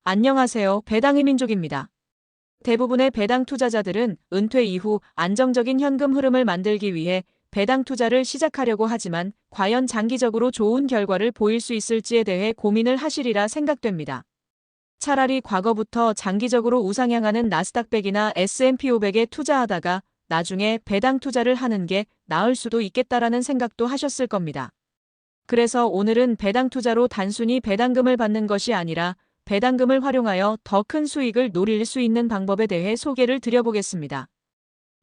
안녕하세요. 배당의 민족입니다. 대부분의 배당 투자자들은 은퇴 이후 안정적인 현금 흐름을 만들기 위해 배당 투자를 시작하려고 하지만 과연 장기적으로 좋은 결과를 보일 수 있을지에 대해 고민을 하시리라 생각됩니다. 차라리 과거부터 장기적으로 우상향하는 나스닥 100이나 S&P 500에 투자하다가 나중에 배당 투자를 하는 게 나을 수도 있겠다라는 생각도 하셨을 겁니다. 그래서 오늘은 배당 투자로 단순히 배당금을 받는 것이 아니라 배당금을 활용하여 더 큰 수익을 노릴 수 있는 방법에 대해 소개를 드려보겠습니다.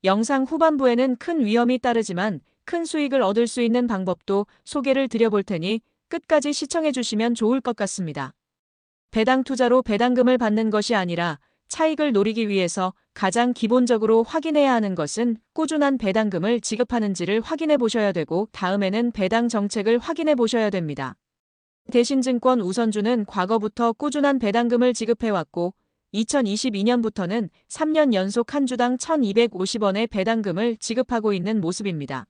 영상 후반부에는 큰 위험이 따르지만 큰 수익을 얻을 수 있는 방법도 소개를 드려볼 테니 끝까지 시청해 주시면 좋을 것 같습니다. 배당 투자로 배당금을 받는 것이 아니라 차익을 노리기 위해서 가장 기본적으로 확인해야 하는 것은 꾸준한 배당금을 지급하는지를 확인해 보셔야 되고 다음에는 배당 정책을 확인해 보셔야 됩니다. 대신증권 우선주는 과거부터 꾸준한 배당금을 지급해왔고 2022년부터는 3년 연속 한 주당 1,250원의 배당금을 지급하고 있는 모습입니다.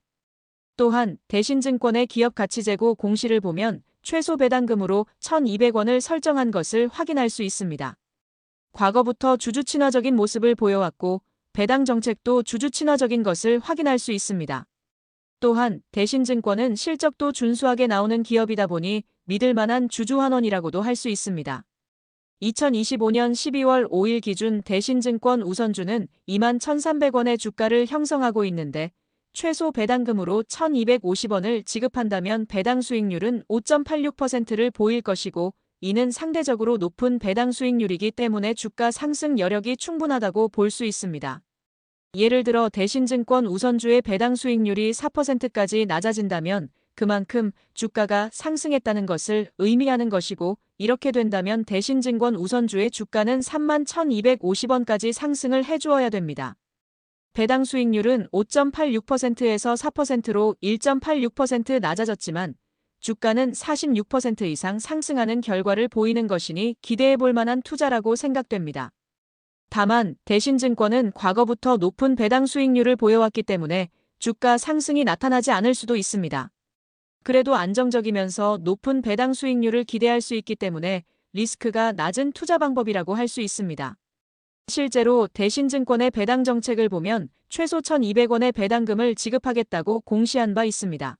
또한 대신증권의 기업가치재고 공시를 보면 최소 배당금으로 1,200원을 설정한 것을 확인할 수 있습니다. 과거부터 주주 친화적인 모습을 보여왔고 배당 정책도 주주 친화적인 것을 확인할 수 있습니다. 또한 대신증권은 실적도 준수하게 나오는 기업이다 보니 믿을 만한 주주환원이라고도 할 수 있습니다. 2025년 12월 5일 기준 대신증권 우선주는 21,300원의 주가를 형성하고 있는데 최소 배당금으로 1,250원을 지급한다면 배당 수익률은 5.86%를 보일 것이고 이는 상대적으로 높은 배당 수익률이기 때문에 주가 상승 여력이 충분하다고 볼 수 있습니다. 예를 들어 대신증권 우선주의 배당 수익률이 4%까지 낮아진다면 그만큼 주가가 상승했다는 것을 의미하는 것이고 이렇게 된다면 대신증권 우선주의 주가는 31,250원까지 상승을 해주어야 됩니다. 배당 수익률은 5.86%에서 4%로 1.86% 낮아졌지만 주가는 46% 이상 상승하는 결과를 보이는 것이니 기대해 볼 만한 투자라고 생각됩니다. 다만 대신증권은 과거부터 높은 배당 수익률을 보여왔기 때문에 주가 상승이 나타나지 않을 수도 있습니다. 그래도 안정적이면서 높은 배당 수익률을 기대할 수 있기 때문에 리스크가 낮은 투자 방법이라고 할 수 있습니다. 실제로 대신증권의 배당 정책을 보면 최소 1,200원의 배당금을 지급하겠다고 공시한 바 있습니다.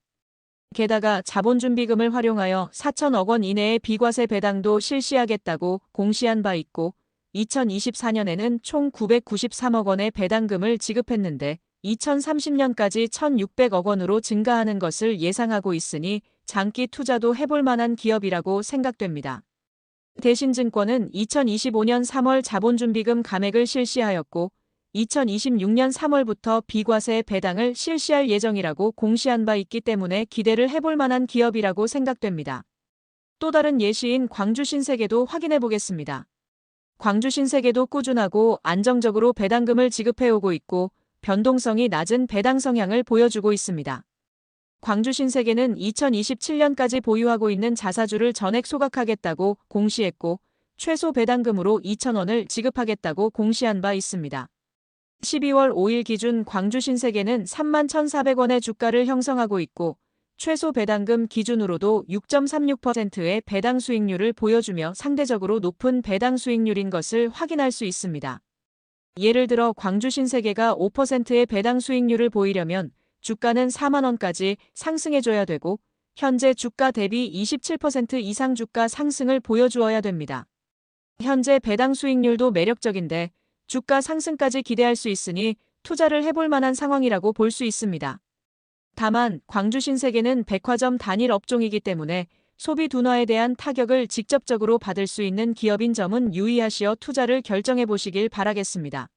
게다가 자본준비금을 활용하여 4천억 원 이내의 비과세 배당도 실시하겠다고 공시한 바 있고 2024년에는 총 993억 원의 배당금을 지급했는데 2030년까지 1,600억 원으로 증가하는 것을 예상하고 있으니 장기 투자도 해볼 만한 기업이라고 생각됩니다. 대신증권은 2025년 3월 자본준비금 감액을 실시하였고 2026년 3월부터 비과세 배당을 실시할 예정이라고 공시한 바 있기 때문에 기대를 해볼 만한 기업이라고 생각됩니다. 또 다른 예시인 광주신세계도 확인해 보겠습니다. 광주신세계도 꾸준하고 안정적으로 배당금을 지급해오고 있고 변동성이 낮은 배당 성향을 보여주고 있습니다. 광주신세계는 2027년까지 보유하고 있는 자사주를 전액 소각하겠다고 공시했고 최소 배당금으로 2,000원을 지급하겠다고 공시한 바 있습니다. 12월 5일 기준 광주신세계는 31,400원의 주가를 형성하고 있고 최소 배당금 기준으로도 6.36%의 배당 수익률을 보여주며 상대적으로 높은 배당 수익률인 것을 확인할 수 있습니다. 예를 들어 광주신세계가 5%의 배당 수익률을 보이려면 주가는 4만원까지 상승해줘야 되고 현재 주가 대비 27% 이상 주가 상승을 보여주어야 됩니다. 현재 배당 수익률도 매력적인데 주가 상승까지 기대할 수 있으니 투자를 해볼 만한 상황이라고 볼 수 있습니다. 다만 광주신세계는 백화점 단일 업종이기 때문에 소비 둔화에 대한 타격을 직접적으로 받을 수 있는 기업인 점은 유의하시어 투자를 결정해 보시길 바라겠습니다.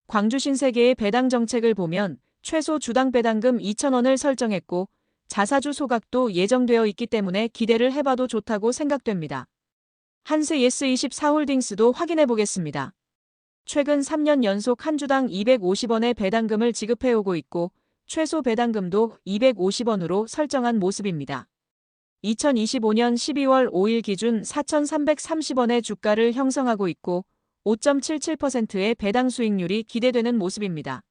광주신세계의 배당 정책을 보면 최소 주당 배당금 2,000원을 설정했고 자사주 소각도 예정되어 있기 때문에 기대를 해봐도 좋다고 생각됩니다. 한스예스24홀딩스도 확인해 보겠습니다. 최근 3년 연속 한 주당 250원의 배당금을 지급해오고 있고 최소 배당금도 250원으로 설정한 모습입니다. 2025년 12월 5일 기준 4,330원의 주가를 형성하고 있고 5.77%의 배당 수익률이 기대되는 모습입니다.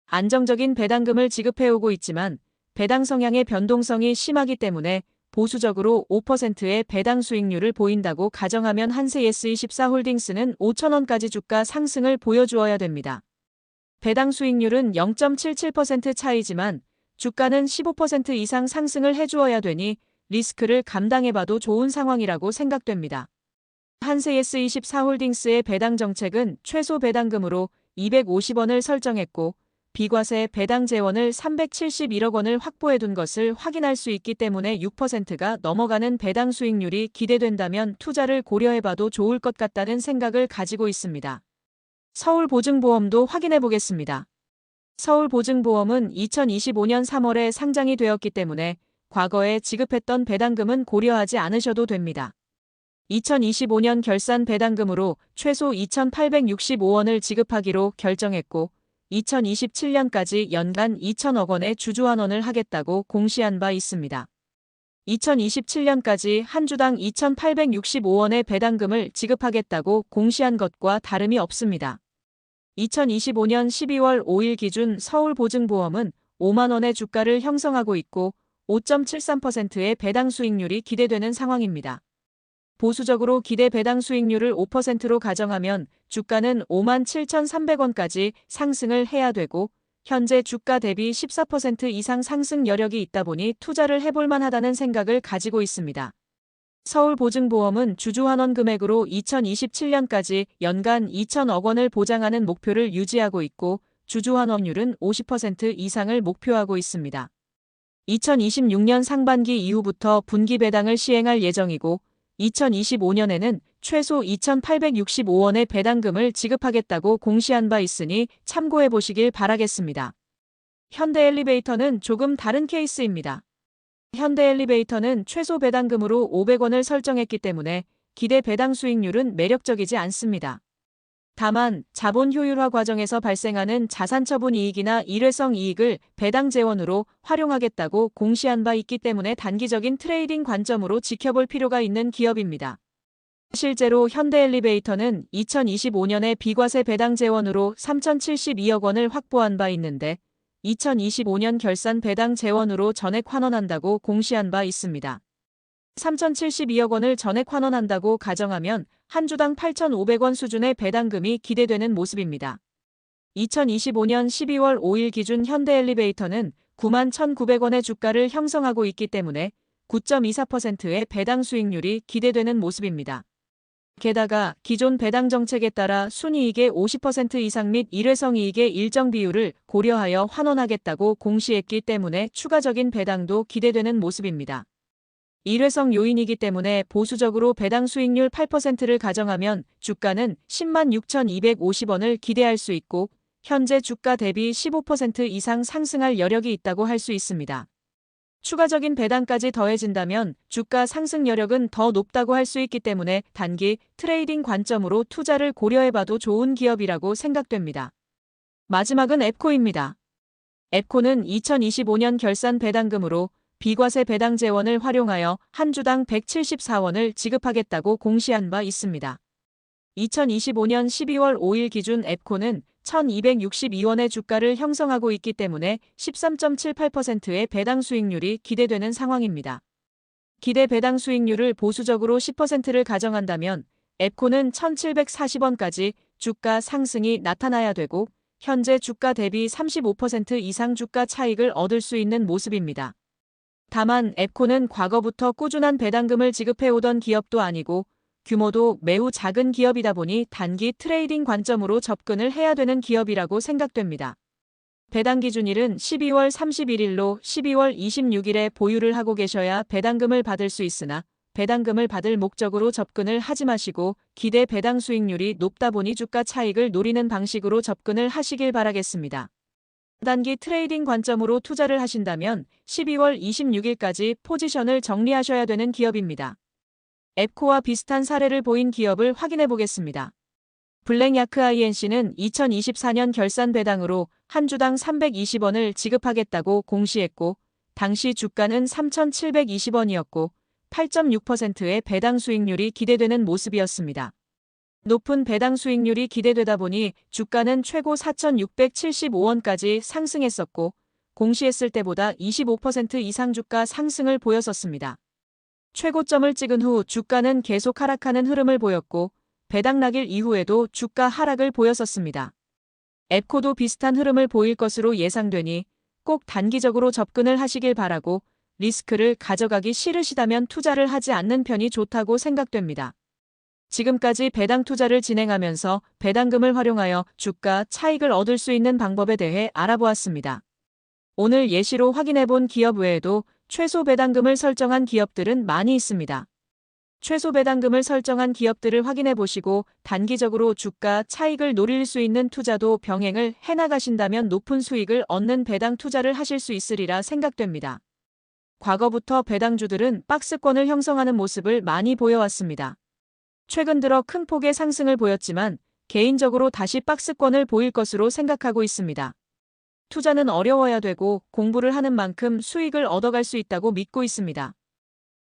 안정적인 배당금을 지급해오고 있지만 배당 성향의 변동성이 심하기 때문에 보수적으로 5%의 배당 수익률을 보인다고 가정하면 한세예스24홀딩스는 5,000원까지 주가 상승을 보여주어야 됩니다. 배당 수익률은 0.77% 차이지만 주가는 15% 이상 상승을 해주어야 되니 리스크를 감당해봐도 좋은 상황이라고 생각됩니다. 한세예스24홀딩스의 배당 정책은 최소 배당금으로 250원을 설정했고 비과세 배당 재원을 371억 원을 확보해둔 것을 확인할 수 있기 때문에 6%가 넘어가는 배당 수익률이 기대된다면 투자를 고려해봐도 좋을 것 같다는 생각을 가지고 있습니다. 서울보증보험도 확인해 보겠습니다. 서울보증보험은 2025년 3월에 상장이 되었기 때문에 과거에 지급했던 배당금은 고려하지 않으셔도 됩니다. 2025년 결산 배당금으로 최소 2,865원을 지급하기로 결정했고 2027년까지 연간 2천억 원의 주주환원을 하겠다고 공시한 바 있습니다. 2027년까지 한 주당 2,865원의 배당금을 지급하겠다고 공시한 것과 다름이 없습니다. 2025년 12월 5일 기준 서울보증보험은 5만 원의 주가를 형성하고 있고 5.73%의 배당 수익률이 기대되는 상황입니다. 보수적으로 기대 배당 수익률을 5%로 가정하면 주가는 57,300원까지 상승을 해야 되고 현재 주가 대비 14% 이상 상승 여력이 있다 보니 투자를 해볼 만하다는 생각을 가지고 있습니다. 서울보증보험은 주주환원 금액으로 2027년까지 연간 2천억 원을 보장하는 목표를 유지하고 있고 주주환원율은 50% 이상을 목표하고 있습니다. 2026년 상반기 이후부터 분기 배당을 시행할 예정이고 2025년에는 최소 2,865원의 배당금을 지급하겠다고 공시한 바 있으니 참고해 보시길 바라겠습니다. 현대엘리베이터는 조금 다른 케이스입니다. 현대엘리베이터는 최소 배당금으로 500원을 설정했기 때문에 기대 배당 수익률은 매력적이지 않습니다. 다만 자본 효율화 과정에서 발생하는 자산 처분 이익이나 일회성 이익을 배당 재원으로 활용하겠다고 공시한 바 있기 때문에 단기적인 트레이딩 관점으로 지켜볼 필요가 있는 기업입니다. 실제로 현대엘리베이터는 2025년에 비과세 배당 재원으로 3,072억 원을 확보한 바 있는데 2025년 결산 배당 재원으로 전액 환원한다고 공시한 바 있습니다. 3,072억 원을 전액 환원한다고 가정하면 한 주당 8,500원 수준의 배당금이 기대되는 모습입니다. 2025년 12월 5일 기준 현대엘리베이터는 91,900원의 주가를 형성하고 있기 때문에 9.24%의 배당 수익률이 기대되는 모습입니다. 게다가 기존 배당 정책에 따라 순이익의 50% 이상 및 일회성 이익의 일정 비율을 고려하여 환원하겠다고 공시했기 때문에 추가적인 배당도 기대되는 모습입니다. 일회성 요인이기 때문에 보수적으로 배당 수익률 8%를 가정하면 주가는 106,250원을 기대할 수 있고 현재 주가 대비 15% 이상 상승할 여력이 있다고 할 수 있습니다. 추가적인 배당까지 더해진다면 주가 상승 여력은 더 높다고 할 수 있기 때문에 단기 트레이딩 관점으로 투자를 고려해봐도 좋은 기업이라고 생각됩니다. 마지막은 앱코입니다. 앱코는 2025년 결산 배당금으로 비과세 배당 재원을 활용하여 한 주당 174원을 지급하겠다고 공시한 바 있습니다. 2025년 12월 5일 기준 앱코는 1,262원의 주가를 형성하고 있기 때문에 13.78%의 배당 수익률이 기대되는 상황입니다. 기대 배당 수익률을 보수적으로 10%를 가정한다면 앱코는 1,740원까지 주가 상승이 나타나야 되고 현재 주가 대비 35% 이상 주가 차익을 얻을 수 있는 모습입니다. 다만 앱코는 과거부터 꾸준한 배당금을 지급해오던 기업도 아니고 규모도 매우 작은 기업이다 보니 단기 트레이딩 관점으로 접근을 해야 되는 기업이라고 생각됩니다. 배당 기준일은 12월 31일로 12월 26일에 보유를 하고 계셔야 배당금을 받을 수 있으나 배당금을 받을 목적으로 접근을 하지 마시고 기대 배당 수익률이 높다 보니 주가 차익을 노리는 방식으로 접근을 하시길 바라겠습니다. 단기 트레이딩 관점으로 투자를 하신다면 12월 26일까지 포지션을 정리하셔야 되는 기업입니다. 앱코와 비슷한 사례를 보인 기업을 확인해 보겠습니다. 블랙야크 INC는 2024년 결산 배당으로 한 주당 320원을 지급하겠다고 공시했고 당시 주가는 3,720원이었고 8.6%의 배당 수익률이 기대되는 모습이었습니다. 높은 배당 수익률이 기대되다 보니 주가는 최고 4,675원까지 상승했었고 공시했을 때보다 25% 이상 주가 상승을 보였었습니다. 최고점을 찍은 후 주가는 계속 하락하는 흐름을 보였고 배당 낙일 이후에도 주가 하락을 보였었습니다. 앱코도 비슷한 흐름을 보일 것으로 예상되니 꼭 단기적으로 접근을 하시길 바라고 리스크를 가져가기 싫으시다면 투자를 하지 않는 편이 좋다고 생각됩니다. 지금까지 배당 투자를 진행하면서 배당금을 활용하여 주가 차익을 얻을 수 있는 방법에 대해 알아보았습니다. 오늘 예시로 확인해본 기업 외에도 최소 배당금을 설정한 기업들은 많이 있습니다. 최소 배당금을 설정한 기업들을 확인해 보시고 단기적으로 주가 차익을 노릴 수 있는 투자도 병행을 해나가신다면 높은 수익을 얻는 배당 투자를 하실 수 있으리라 생각됩니다. 과거부터 배당주들은 박스권을 형성하는 모습을 많이 보여왔습니다. 최근 들어 큰 폭의 상승을 보였지만 개인적으로 다시 박스권을 보일 것으로 생각하고 있습니다. 투자는 어려워야 되고 공부를 하는 만큼 수익을 얻어갈 수 있다고 믿고 있습니다.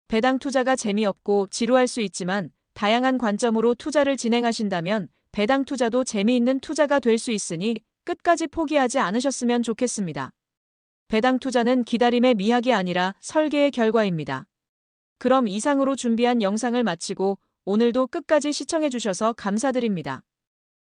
배당 투자가 재미없고 지루할 수 있지만 다양한 관점으로 투자를 진행하신다면 배당 투자도 재미있는 투자가 될 수 있으니 끝까지 포기하지 않으셨으면 좋겠습니다. 배당 투자는 기다림의 미학이 아니라 설계의 결과입니다. 그럼 이상으로 준비한 영상을 마치고 오늘도 끝까지 시청해 주셔서 감사드립니다.